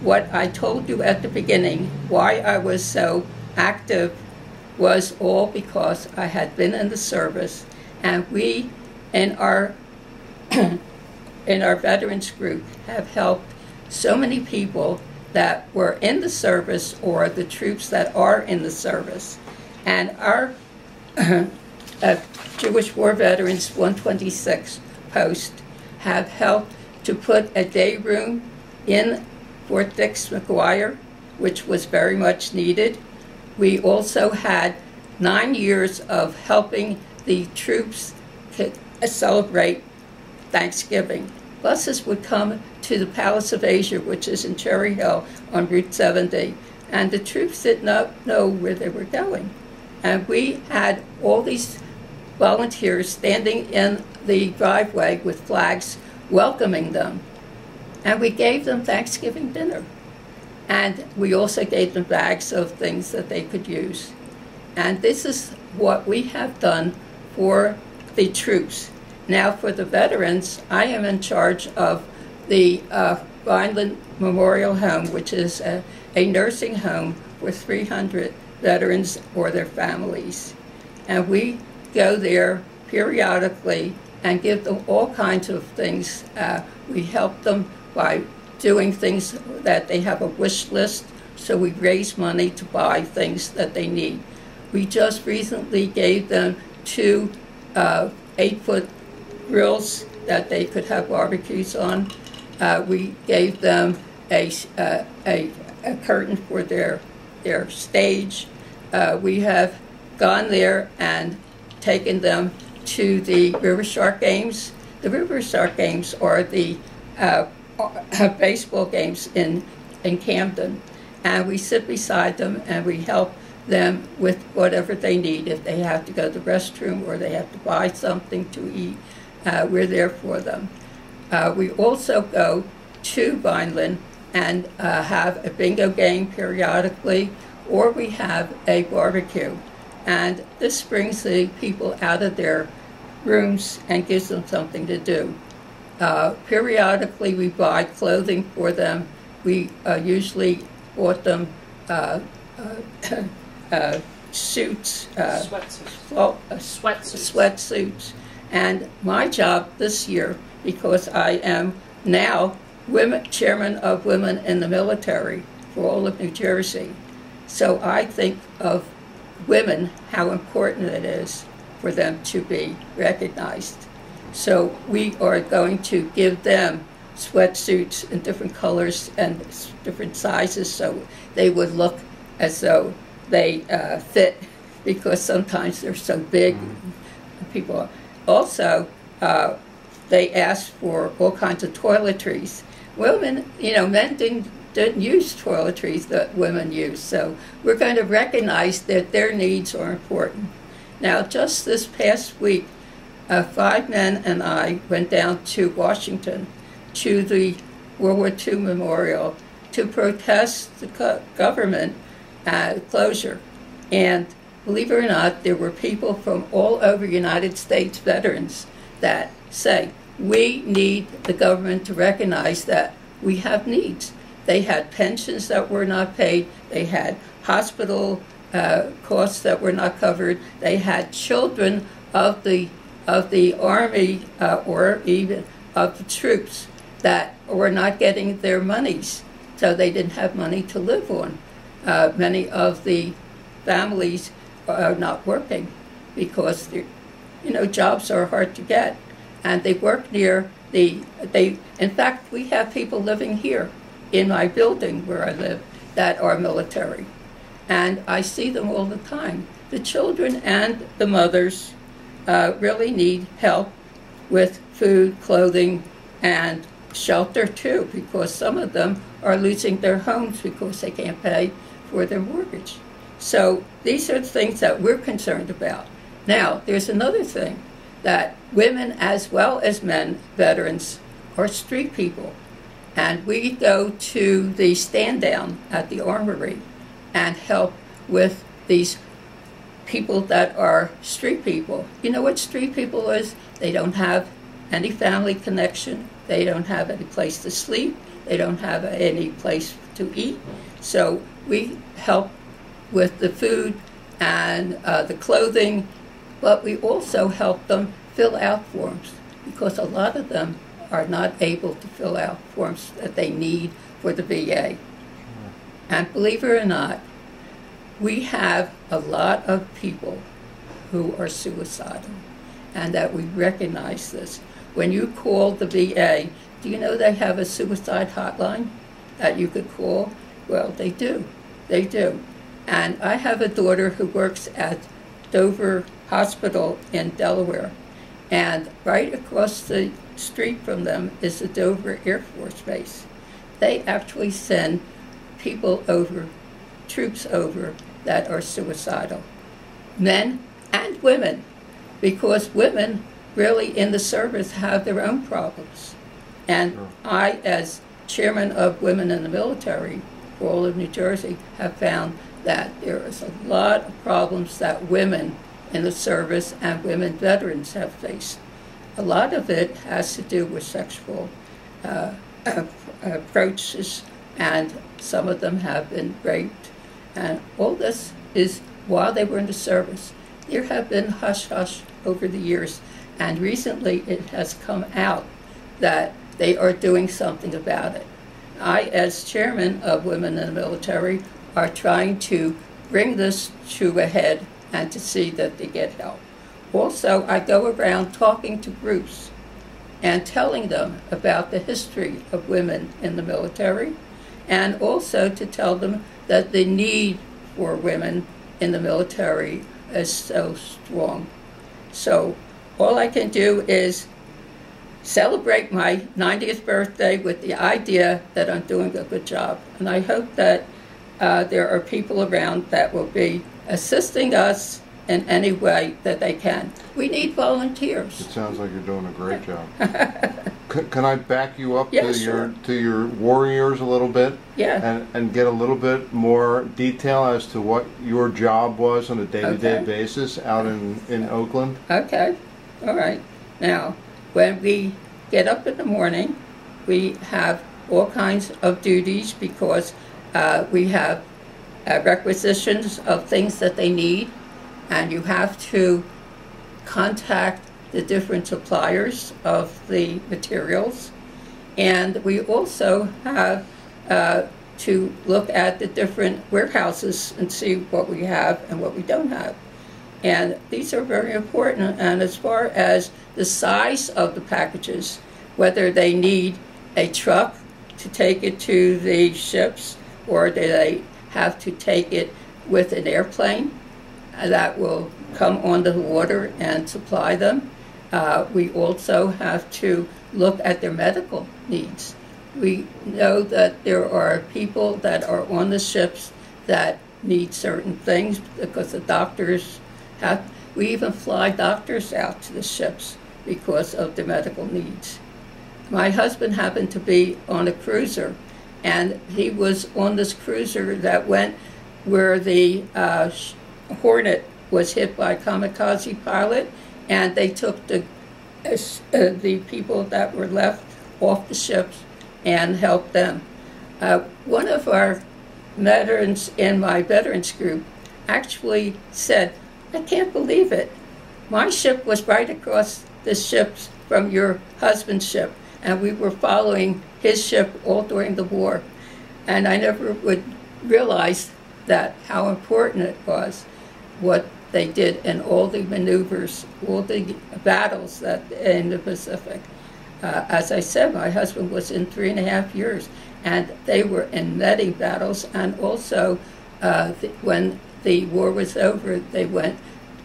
what I told you at the beginning, why I was so active, was all because I had been in the service, and we in our in our veterans group have helped so many people that were in the service or the troops that are in the service. And our Jewish War Veterans 126 post have helped to put a day room in Fort Dix McGuire, which was very much needed. We also had 9 years of helping the troops celebrate Thanksgiving. Buses would come to the Palace of Asia, which is in Cherry Hill on Route 70, and the troops did not know where they were going. And we had all these volunteers standing in the driveway with flags welcoming them. And we gave them Thanksgiving dinner. And we also gave them bags of things that they could use. And this is what we have done for the troops. Now for the veterans, I am in charge of the Vineland Memorial Home, which is a nursing home for 300 veterans or their families. And we go there periodically and give them all kinds of things. We help them by doing things that they have a wish list, so we raise money to buy things that they need. We just recently gave them 2 8-foot grills that they could have barbecues on. We gave them a curtain for their stage. We have gone there and taken them to the River Shark games. The River Shark games are the baseball games in Camden, and we sit beside them and we help them with whatever they need. If they have to go to the restroom or they have to buy something to eat, we're there for them. We also go to Vineland and have a bingo game periodically, or we have a barbecue. And this brings the people out of their rooms and gives them something to do. Periodically we buy clothing for them. We usually bought them suits, sweatsuits. And my job this year, because I am now chairman of Women in the Military for all of New Jersey, so I think of women, how important it is for them to be recognized. So we are going to give them sweatsuits in different colors and different sizes, so they would look as though they fit, because sometimes they're so big. People also, they ask for all kinds of toiletries. Women, men didn't use toiletries that women use, so we're going to recognize that their needs are important. Now, just this past week, 5 men and I went down to Washington to the World War II Memorial to protest the government closure. And believe it or not, there were people from all over United States veterans that say, we need the government to recognize that we have needs. They had pensions that were not paid. They had hospital costs that were not covered. They had children of the Army or even of the troops that were not getting their monies, so they didn't have money to live on. Many of the families are not working because jobs are hard to get, and they work near in fact, we have people living here in my building where I live that are military, and I see them all the time. The children and the mothers really need help with food, clothing, and shelter too, because some of them are losing their homes because they can't pay for their mortgage. So these are the things that we're concerned about. Now, there's another thing, that women as well as men, veterans, are street people. And we go to the stand down at the armory and help with these people that are street people. You know what street people is? They don't have any family connection. They don't have any place to sleep. they don't have any place to eat. So we help with the food and the clothing, but we also help them fill out forms, because a lot of them are not able to fill out forms that they need for the VA. And believe it or not, we have a lot of people who are suicidal, and that we recognize this. When you call the VA, do you know they have a suicide hotline that you could call? Well, they do. They do. And I have a daughter who works at Dover Hospital in Delaware, and right across the street from them is the Dover Air Force Base. They actually send people over, troops over, that are suicidal, men and women, because women really in the service have their own problems. And I, as chairman of Women in the Military for all of New Jersey, have found that there is a lot of problems that women in the service and women veterans have faced. A lot of it has to do with sexual approaches, and some of them have been raped. And all this is while they were in the service. There have been hush-hush over the years, and recently it has come out that they are doing something about it. I, as chairman of Women in the Military, are trying to bring this to a head and to see that they get help. Also, I go around talking to groups and telling them about the history of women in the military, and also to tell them that the need for women in the military is so strong. So all I can do is celebrate my 90th birthday with the idea that I'm doing a good job. And I hope that there are people around that will be assisting us in any way that they can. We need volunteers. It sounds like you're doing a great job. Can I back you up Yeah, to sure. your warriors a little bit? Yeah. And get a little bit more detail as to what your job was on a day-to-day Okay. basis out in Oakland? Okay, all right. Now, when we get up in the morning, we have all kinds of duties, because we have requisitions of things that they need, and you have to contact the different suppliers of the materials. And we also have to look at the different warehouses and see what we have and what we don't have. And these are very important. And as far as the size of the packages, whether they need a truck to take it to the ships, or do they have to take it with an airplane that will come onto the water and supply them. We also have to look at their medical needs. We know that there are people that are on the ships that need certain things, because the doctors have, we even fly doctors out to the ships because of their medical needs. My husband happened to be on a cruiser, and he was on this cruiser that went where the Hornet was hit by a kamikaze pilot, and they took the people that were left off the ships and helped them. One of our veterans in my veterans group actually said, "I can't believe it. My ship was right across the ships from your husband's ship, and we were following his ship all during the war." And I never would realize that how important it was, what they did in all the maneuvers, all the battles that in the Pacific. As I said, my husband was in 3.5 years, and they were in many battles. And also, when the war was over, they went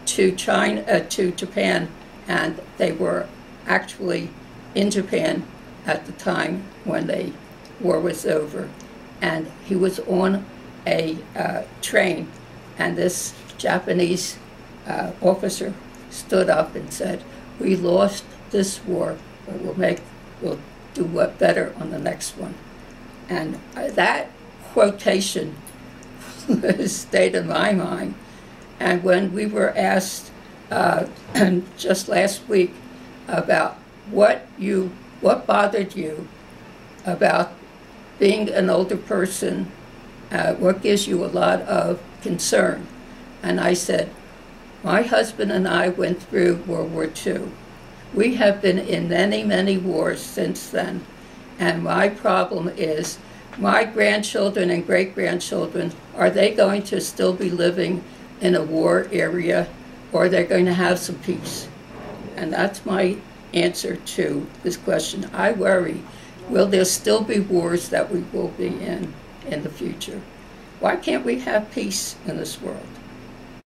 to Japan, and they were actually in Japan at the time when the war was over. And he was on a train, and this Japanese officer stood up and said, "We lost this war, but we'll do what better on the next one." And that quotation stayed in my mind. And when we were asked just last week about what bothered you about being an older person, what gives you a lot of concern? And I said, my husband and I went through World War II. We have been in many, many wars since then. And my problem is, my grandchildren and great-grandchildren, are they going to still be living in a war area, or are they going to have some peace? And that's my answer to this question. I worry, will there still be wars that we will be in the future? Why can't we have peace in this world?